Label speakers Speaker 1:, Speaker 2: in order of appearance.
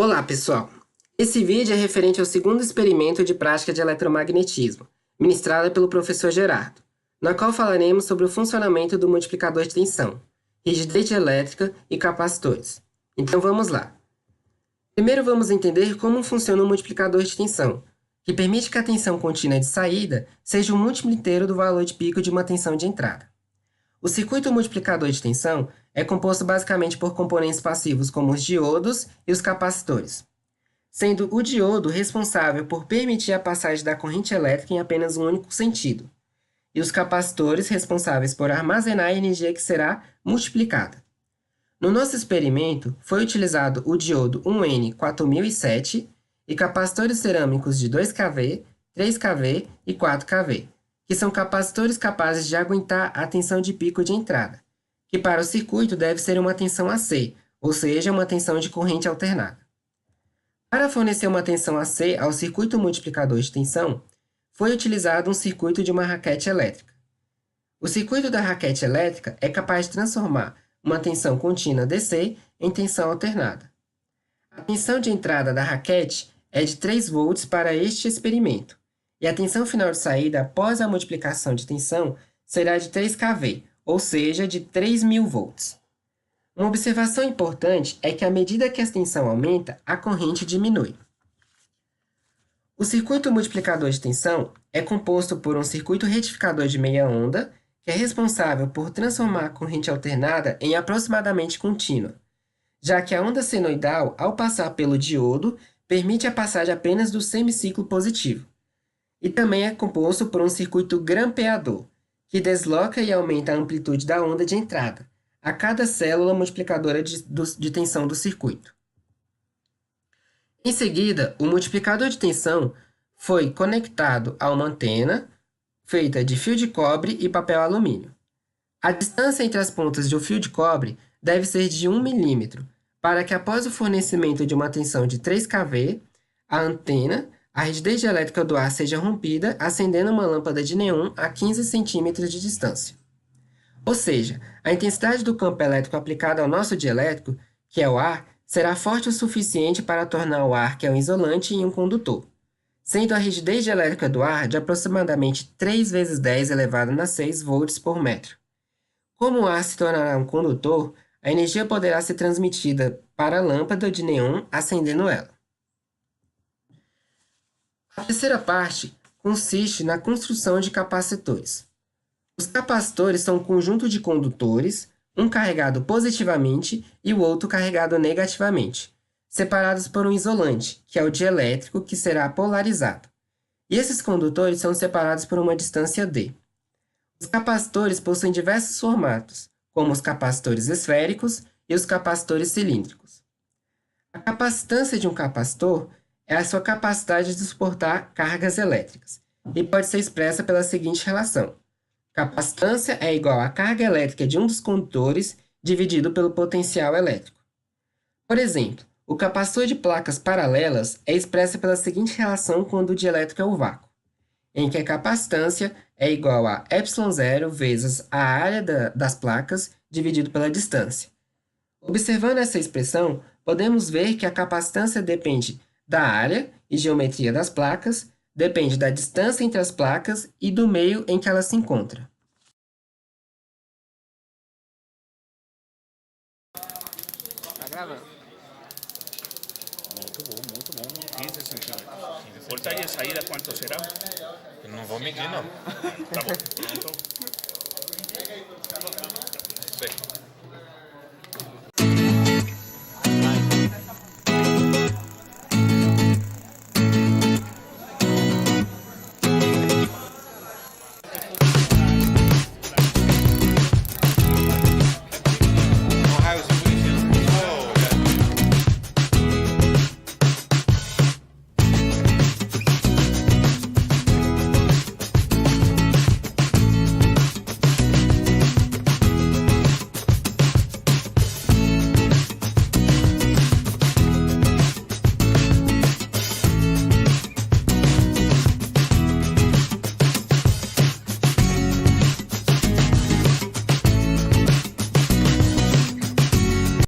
Speaker 1: Olá, pessoal! Esse vídeo é referente ao segundo experimento de prática de eletromagnetismo, ministrado pelo professor Gerardo, na qual falaremos sobre o funcionamento do multiplicador de tensão, rigidez elétrica e capacitores. Então vamos lá. Primeiro vamos entender como funciona o multiplicador de tensão, que permite que a tensão contínua de saída seja o múltiplo inteiro do valor de pico de uma tensão de entrada. O circuito multiplicador de tensão é composto basicamente por componentes passivos como os diodos e os capacitores, sendo o diodo responsável por permitir a passagem da corrente elétrica em apenas um único sentido, e os capacitores responsáveis por armazenar a energia que será multiplicada. No nosso experimento, foi utilizado o diodo 1N4007 e capacitores cerâmicos de 2kV, 3kV e 4kV, que são capacitores capazes de aguentar a tensão de pico de entrada, que para o circuito deve ser uma tensão AC, ou seja, uma tensão de corrente alternada. Para fornecer uma tensão AC ao circuito multiplicador de tensão, foi utilizado um circuito de uma raquete elétrica. O circuito da raquete elétrica é capaz de transformar uma tensão contínua DC em tensão alternada. A tensão de entrada da raquete é de 3 volts para este experimento, e a tensão final de saída após a multiplicação de tensão será de 3kV, ou seja, de 3.000 volts. Uma observação importante é que à medida que a tensão aumenta, a corrente diminui. O circuito multiplicador de tensão é composto por um circuito retificador de meia onda, que é responsável por transformar a corrente alternada em aproximadamente contínua, já que a onda senoidal, ao passar pelo diodo, permite a passagem apenas do semiciclo positivo. E também é composto por um circuito grampeador, que desloca e aumenta a amplitude da onda de entrada, a cada célula multiplicadora de tensão do circuito. Em seguida, o multiplicador de tensão foi conectado a uma antena feita de fio de cobre e papel alumínio. A distância entre as pontas do fio de cobre deve ser de 1 milímetro, para que após o fornecimento de uma tensão de 3kV, a rigidez elétrica do ar seja rompida, acendendo uma lâmpada de neon a 15 centímetros de distância. Ou seja, a intensidade do campo elétrico aplicado ao nosso dielétrico, que é o ar, será forte o suficiente para tornar o ar, que é um isolante, em um condutor, sendo a rigidez elétrica do ar de aproximadamente 3 vezes 10 elevado a 6 volts por metro. Como o ar se tornará um condutor, a energia poderá ser transmitida para a lâmpada de neon, acendendo ela. A terceira parte consiste na construção de capacitores. Os capacitores são um conjunto de condutores, um carregado positivamente e o outro carregado negativamente, separados por um isolante, que é o dielétrico, que será polarizado. E esses condutores são separados por uma distância d. Os capacitores possuem diversos formatos, como os capacitores esféricos e os capacitores cilíndricos. A capacitância de um capacitor é a sua capacidade de suportar cargas elétricas, e pode ser expressa pela seguinte relação. Capacitância é igual à carga elétrica de um dos condutores dividido pelo potencial elétrico. Por exemplo, o capacitor de placas paralelas é expressa pela seguinte relação quando o dielétrico é o vácuo, em que a capacitância é igual a ε0 vezes a área das placas dividido pela distância. Observando essa expressão, podemos ver que a capacitância depende da área e geometria das placas, depende da distância entre as placas e do meio em que ela se encontra.
Speaker 2: Tá gravando.
Speaker 3: Muito bom. 15 centímetros. Voltaje de saída, quanto será?
Speaker 2: Eu não vou medir, não.
Speaker 3: Tá bom. Pronto.
Speaker 2: Bem.